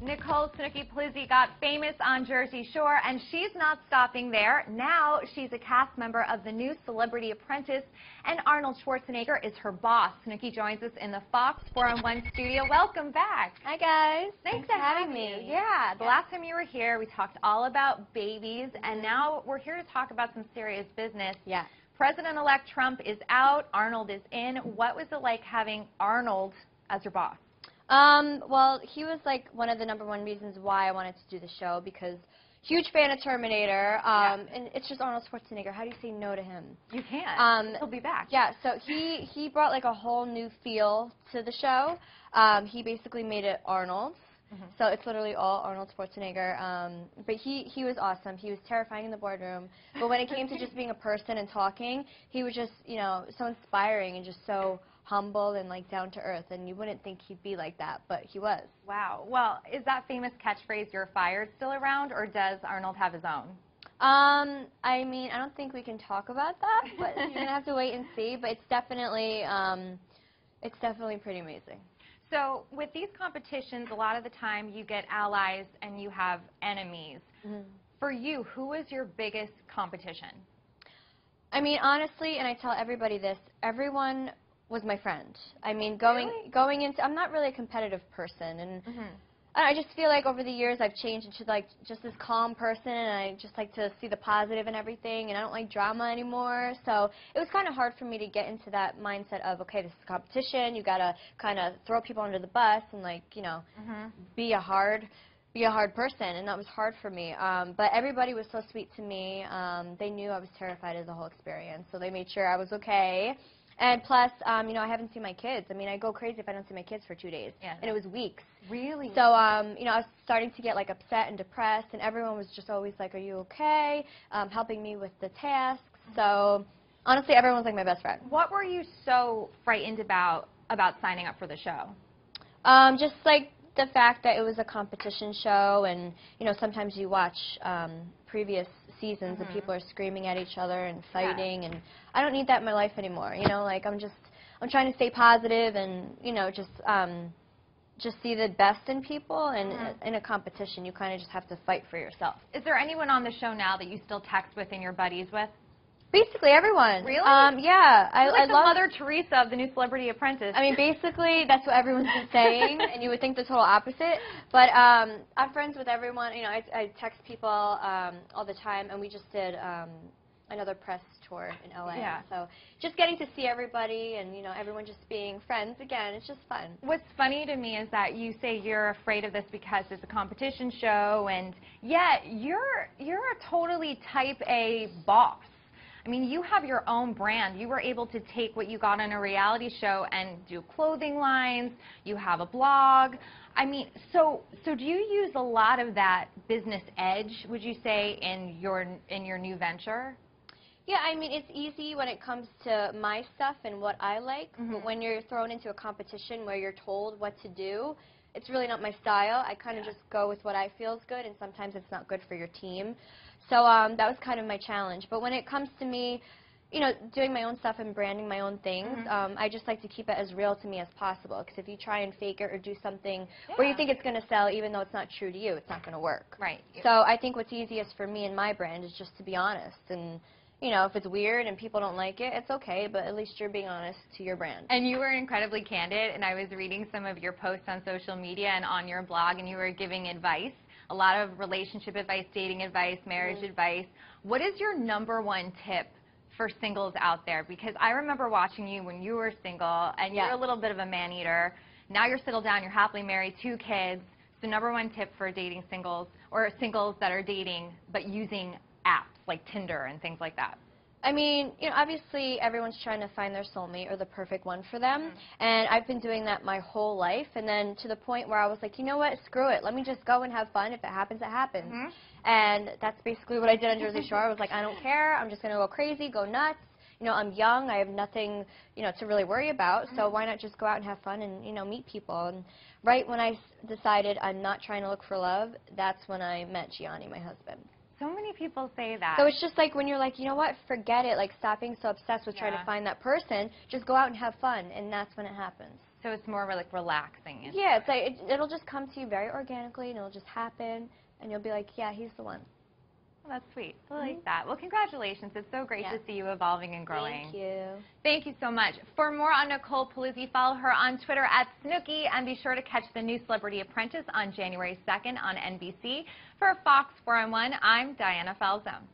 Nicole Snooki Polizzi got famous on Jersey Shore, and she's not stopping there. Now she's a cast member of the new Celebrity Apprentice, and Arnold Schwarzenegger is her boss. Snooki joins us in the Fox 4-on-1 studio. Welcome back. Hi, guys. Thanks for having me. Yeah, the last time you were here, we talked all about babies, and now we're here to talk about some serious business. Yeah. President-elect Trump is out. Arnold is in. What was it like having Arnold as your boss? Well, he was like one of the #1 reasons why I wanted to do the show, because huge fan of Terminator, and it's just Arnold Schwarzenegger. How do you say no to him? You can't. He'll be back. Yeah, so he brought like a whole new feel to the show. He basically made it Arnold. So it's literally all Arnold Schwarzenegger. But he was awesome. He was terrifying in the boardroom. But when it came to just being a person and talking, he was just, you know, so inspiring and just so humble and like down to earth. And you wouldn't think he'd be like that, but he was. Wow. Well, is that famous catchphrase, "You're fired," still around, or does Arnold have his own? I mean, I don't think we can talk about that, but you're gonna have to wait and see. But it's definitely pretty amazing. So with these competitions, a lot of the time you get allies and you have enemies. For you, who was your biggest competition? I mean, honestly, and I tell everybody this, everyone was my friend. I mean, going into, I'm not really a competitive person, and I just feel like over the years I've changed into like just this calm person, and I just like to see the positive in everything, and I don't like drama anymore. So it was kind of hard for me to get into that mindset of, okay, this is competition, you gotta kind of throw people under the bus and like, you know, be a hard person, and that was hard for me. But everybody was so sweet to me. They knew I was terrified of the whole experience, so they made sure I was okay. And plus, you know, I haven't seen my kids. I mean, I go crazy if I don't see my kids for 2 days. Yeah. And it was weeks. Really? So, you know, I was starting to get, like, upset and depressed, and everyone was just always like, "Are you okay?" Helping me with the tasks. So, honestly, everyone was like my best friend. What were you so frightened about signing up for the show? Just, like, the fact that it was a competition show, and, you know, sometimes you watch previous seasons and people are screaming at each other and fighting, and I don't need that in my life anymore. You know, like I'm trying to stay positive and, you know, just see the best in people, and in a competition you kind of just have to fight for yourself. Is there anyone on the show now that you still text with and you're buddies with? Basically everyone. Really? Yeah. I like the Mother Teresa of the new Celebrity Apprentice. I mean, basically, that's what everyone's been saying, and you would think the total opposite. But I'm friends with everyone. You know, I text people all the time, and we just did another press tour in LA. Yeah. So just getting to see everybody, and, you know, everyone just being friends again, it's just fun. What's funny to me is that you say you're afraid of this because it's a competition show, and yet you're a totally type A boss. I mean, you have your own brand. You were able to take what you got on a reality show and do clothing lines. You have a blog. I mean, so do you use a lot of that business edge, would you say, in your new venture? Yeah, I mean, it's easy when it comes to my stuff and what I like, but when you're thrown into a competition where you're told what to do, it's really not my style. I kind of just go with what I feel is good, and sometimes it's not good for your team. So that was kind of my challenge. But when it comes to me, you know, doing my own stuff and branding my own things, I just like to keep it as real to me as possible. Because if you try and fake it or do something where you think it's going to sell, even though it's not true to you, it's not going to work. Right. So I think what's easiest for me and my brand is just to be honest. And, you know, if it's weird and people don't like it, it's okay, but at least you're being honest to your brand. And you were incredibly candid, and I was reading some of your posts on social media and on your blog, and you were giving advice. A lot of relationship advice, dating advice, marriage advice. What is your #1 tip for singles out there? Because I remember watching you when you were single, and you're a little bit of a man-eater. Now you're settled down, you're happily married, 2 kids. So #1 tip for dating singles, or singles that are dating but using apps like Tinder and things like that. I mean, you know, obviously everyone's trying to find their soulmate or the perfect one for them, and I've been doing that my whole life, and then to the point where I was like, you know what, screw it, let me just go and have fun. If it happens, it happens. And that's basically what I did on Jersey Shore. I was like, I don't care, I'm just going to go crazy, go nuts. You know, I'm young, I have nothing, you know, to really worry about, so why not just go out and have fun and, you know, meet people. And right when I decided I'm not trying to look for love, that's when I met Gianni, my husband. So many people say that. So it's just like when you're like, you know what, forget it, like stop being so obsessed with trying to find that person, just go out and have fun, and that's when it happens. So it's more like relaxing. Yeah, it's like it'll just come to you very organically, and it'll just happen, and you'll be like, yeah, he's the one. Well, that's sweet. I like that. Well, congratulations. It's so great to see you evolving and growing. Thank you. Thank you so much. For more on Nicole Polizzi, follow her on Twitter @Snooki, and be sure to catch the new Celebrity Apprentice on January 2nd on NBC. For Fox 4 on 1, I'm Diana Falzone.